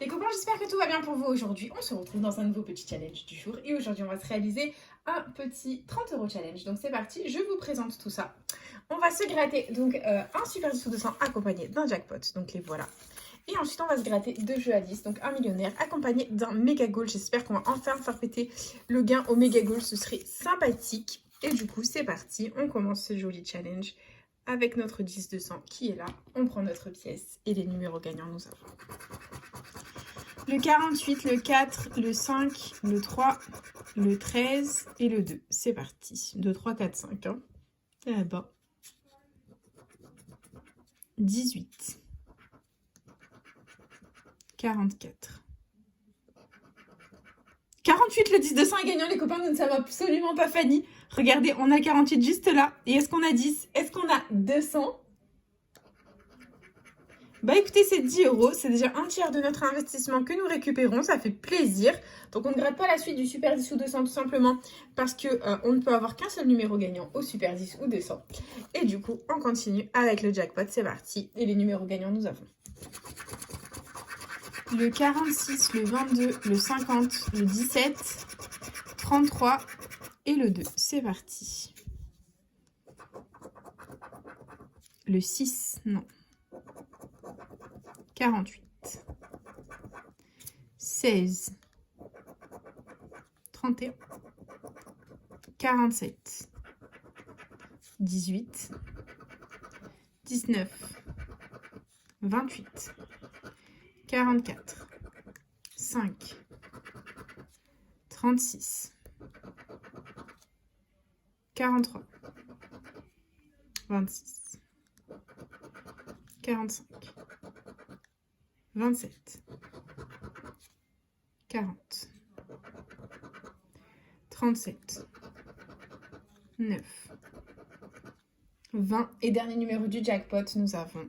Les copains, j'espère que tout va bien pour vous aujourd'hui. On se retrouve dans un nouveau petit challenge du jour. Et aujourd'hui, on va se réaliser un petit 30 € challenge. Donc c'est parti, je vous présente tout ça. On va se gratter donc un super dissous de 200 accompagné d'un jackpot. Donc les voilà. Et ensuite, on va se gratter 2 jeux à 10, donc un millionnaire accompagné d'un méga goal. J'espère qu'on va enfin faire péter le gain au méga goal. Ce serait sympathique. Et du coup, c'est parti. On commence ce joli challenge avec notre 10-200 qui est là. On prend notre pièce et les numéros gagnants nous avons le 48, le 4, le 5, le 3, le 13 et le 2. C'est parti. 2, 3, 4, 5. Hein. Et là-bas. 18. 44. 48, le 10 200 est gagnant, les copains, nous ne sommes absolument pas Fanny. Regardez, on a 48 juste là. Et est-ce qu'on a 10? Est-ce qu'on a 200? Bah écoutez, c'est 10 €, c'est déjà un tiers de notre investissement que nous récupérons, ça fait plaisir. Donc on ne gratte pas la suite du Super 10 ou 200 tout simplement parce que on ne peut avoir qu'un seul numéro gagnant au Super 10 ou 200. Et du coup, on continue avec le jackpot, c'est parti. Et les numéros gagnants, nous avons le 46, le 22, le 50, le 17, 33 et le 2. C'est parti. Le 6, non. 48, 16, 31, 47, 18, 19, 28, 44, 5, 36, 43, 26, 45, 27, 40, 37, 9, 20. Et dernier numéro du jackpot, nous avons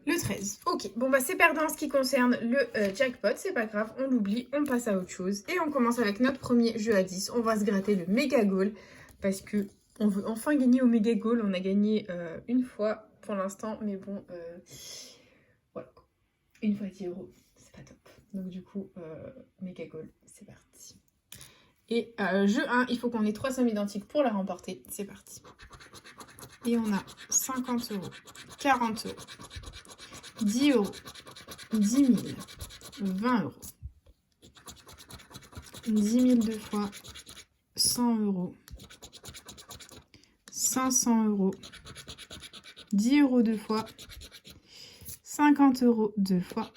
le 13. Ok, bon bah c'est perdant en ce qui concerne le jackpot, c'est pas grave, on l'oublie, on passe à autre chose. Et on commence avec notre premier jeu à 10. On va se gratter le méga goal parce que on veut enfin gagner au méga goal. On a gagné une fois pour l'instant, mais bon, voilà. Une fois 10 €, c'est pas top. Donc du coup, méga goal, c'est parti. Et jeu 1, il faut qu'on ait 3 sommes identiques pour la remporter. C'est parti. Et on a 50 €, 40 €, 10 €, 10 000, 20 €, 10 000 deux fois, 100 €, 500 €, 10 € deux fois, 50 € deux fois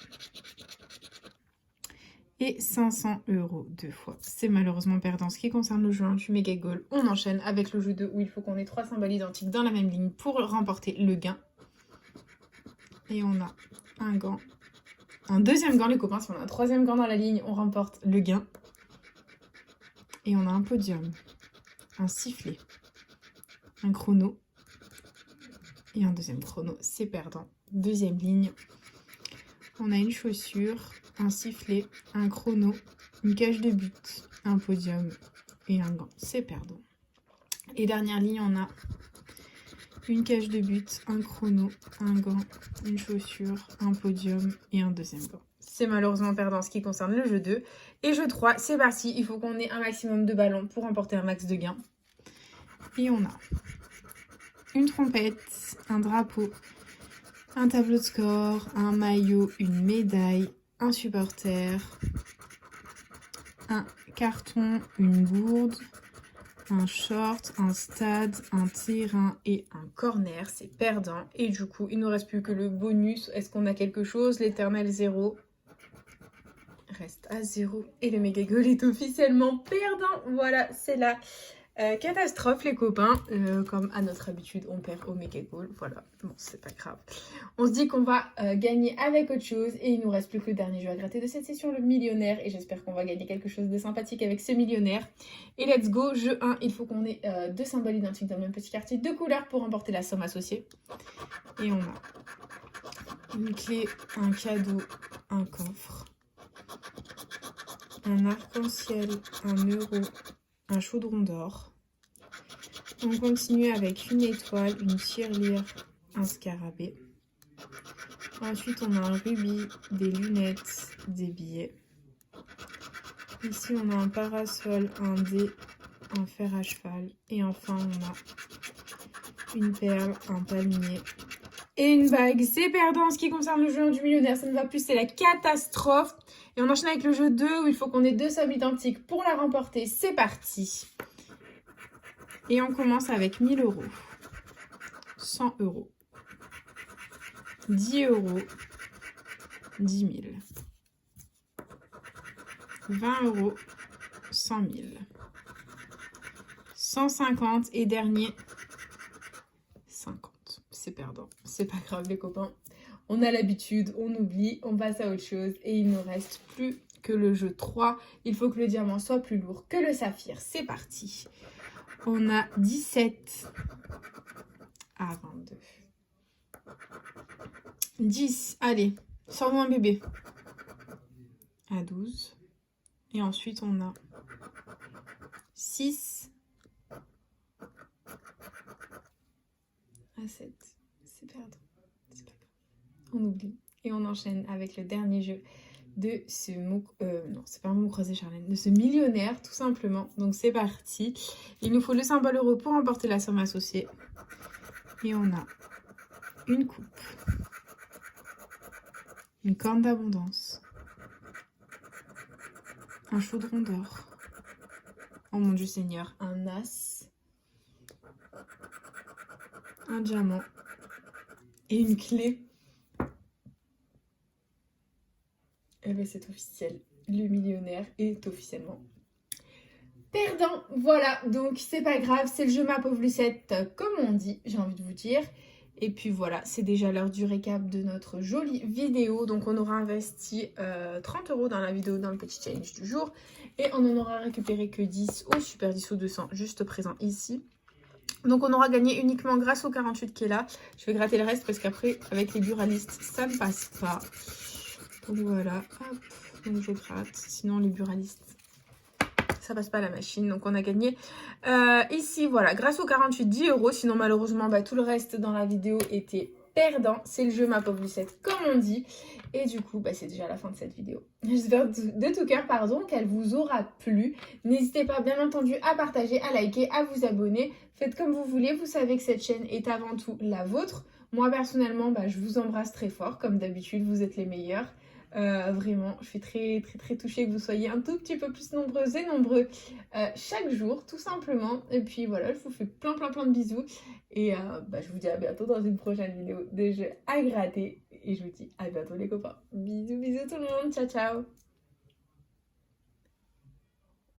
et 500 € deux fois. C'est malheureusement perdant. Ce qui concerne le jeu 1 du méga goal, on enchaîne avec le jeu 2 où il faut qu'on ait 3 symboles identiques dans la même ligne pour remporter le gain. Et on a un gant, un deuxième gant les copains, si on a un troisième gant dans la ligne, on remporte le gain. Et on a un podium, un sifflet, un chrono et un deuxième chrono, c'est perdant. Deuxième ligne, on a une chaussure, un sifflet, un chrono, une cage de but, un podium et un gant, c'est perdant. Et dernière ligne, on a une cage de but, un chrono, un gant, une chaussure, un podium et un deuxième gant. C'est malheureusement perdant en ce qui concerne le jeu 2. Et jeu 3, c'est parti. Il faut qu'on ait un maximum de ballons pour remporter un max de gains. Et on a une trompette, un drapeau, un tableau de score, un maillot, une médaille, un supporter, un carton, une gourde, un short, un stade, un terrain et un corner, c'est perdant. Et du coup, il ne nous reste plus que le bonus. Est-ce qu'on a quelque chose? L'éternel 0 reste à 0. Et le méga goal est officiellement perdant. Voilà, c'est la catastrophe, les copains. Comme à notre habitude, on perd au méga goal. Voilà, bon, c'est pas grave. On se dit qu'on va gagner avec autre chose. Et il nous reste plus que le dernier jeu à gratter de cette session, le millionnaire. Et j'espère qu'on va gagner quelque chose de sympathique avec ce millionnaire. Et let's go, jeu 1. Il faut qu'on ait 2 symboles identiques dans le même petit quartier, 2 couleurs pour remporter la somme associée. Et on a une clé, un cadeau, un coffre, un arc-en-ciel, un euro, un chaudron d'or. On continue avec une étoile, une tirelire, un scarabée, Ensuite, on a un rubis, des lunettes, des billets. Ici, on a un parasol, un dé, un fer à cheval. Et enfin, on a une perle, un palmier et une bague. C'est perdant en ce qui concerne le jeu du millionnaire. Ça ne va plus, c'est la catastrophe. Et on enchaîne avec le jeu 2 où il faut qu'on ait 2 sommes identiques pour la remporter. C'est parti. Et on commence avec 1000 euros, 100 euros, 10 euros, 10 000, 20 euros, 100 000, 150 et dernier, 50. C'est perdant. C'est pas grave les copains. On a l'habitude, on oublie, on passe à autre chose et il ne reste plus que le jeu 3. Il faut que le diamant soit plus lourd que le saphir. C'est parti. On a 17 à 22. 10, allez, sors-moi un bébé. À 12. Et ensuite, on a 6 à 7. C'est perdant. C'est pas grave. On oublie. Et on enchaîne avec le dernier jeu de ce non, c'est pas un mot croisé, Charlène, de ce millionnaire, tout simplement. Donc, c'est parti. Il nous faut le symbole euro pour remporter la somme associée. Et on a une coupe, une corne d'abondance, un chaudron d'or, oh mon Dieu Seigneur, un as, un diamant et une clé. Et bien c'est officiel, le millionnaire est officiellement perdant. Voilà, donc c'est pas grave, c'est le jeu ma pauvre Lucette, comme on dit, j'ai envie de vous dire. Et puis voilà, c'est déjà l'heure du récap de notre jolie vidéo. Donc on aura investi 30 euros dans la vidéo, dans le petit challenge du jour. Et on n'en aura récupéré que 10 au Super 10 ou 200, juste présent ici. Donc on aura gagné uniquement grâce au 48 qui est là. Je vais gratter le reste parce qu'après, avec les buralistes, ça ne passe pas. Donc voilà, hop, donc je gratte. Sinon les buralistes, ça passe pas à la machine. Donc on a gagné ici, voilà, grâce aux 48, 10 euros. Sinon malheureusement, tout le reste dans la vidéo était perdant. C'est le jeu ma pauvre Lucette, comme on dit. Et du coup, c'est déjà la fin de cette vidéo. J'espère de tout cœur, qu'elle vous aura plu. N'hésitez pas, bien entendu, à partager, à liker, à vous abonner. Faites comme vous voulez. Vous savez que cette chaîne est avant tout la vôtre. Moi, personnellement, je vous embrasse très fort. Comme d'habitude, vous êtes les meilleurs. Vraiment, je suis très très très touchée que vous soyez un tout petit peu plus nombreuses et nombreux chaque jour, tout simplement. Et puis voilà, je vous fais plein de bisous. Et je vous dis à bientôt dans une prochaine vidéo de jeux à gratter. Et je vous dis à bientôt les copains. Bisous bisous tout le monde, ciao ciao.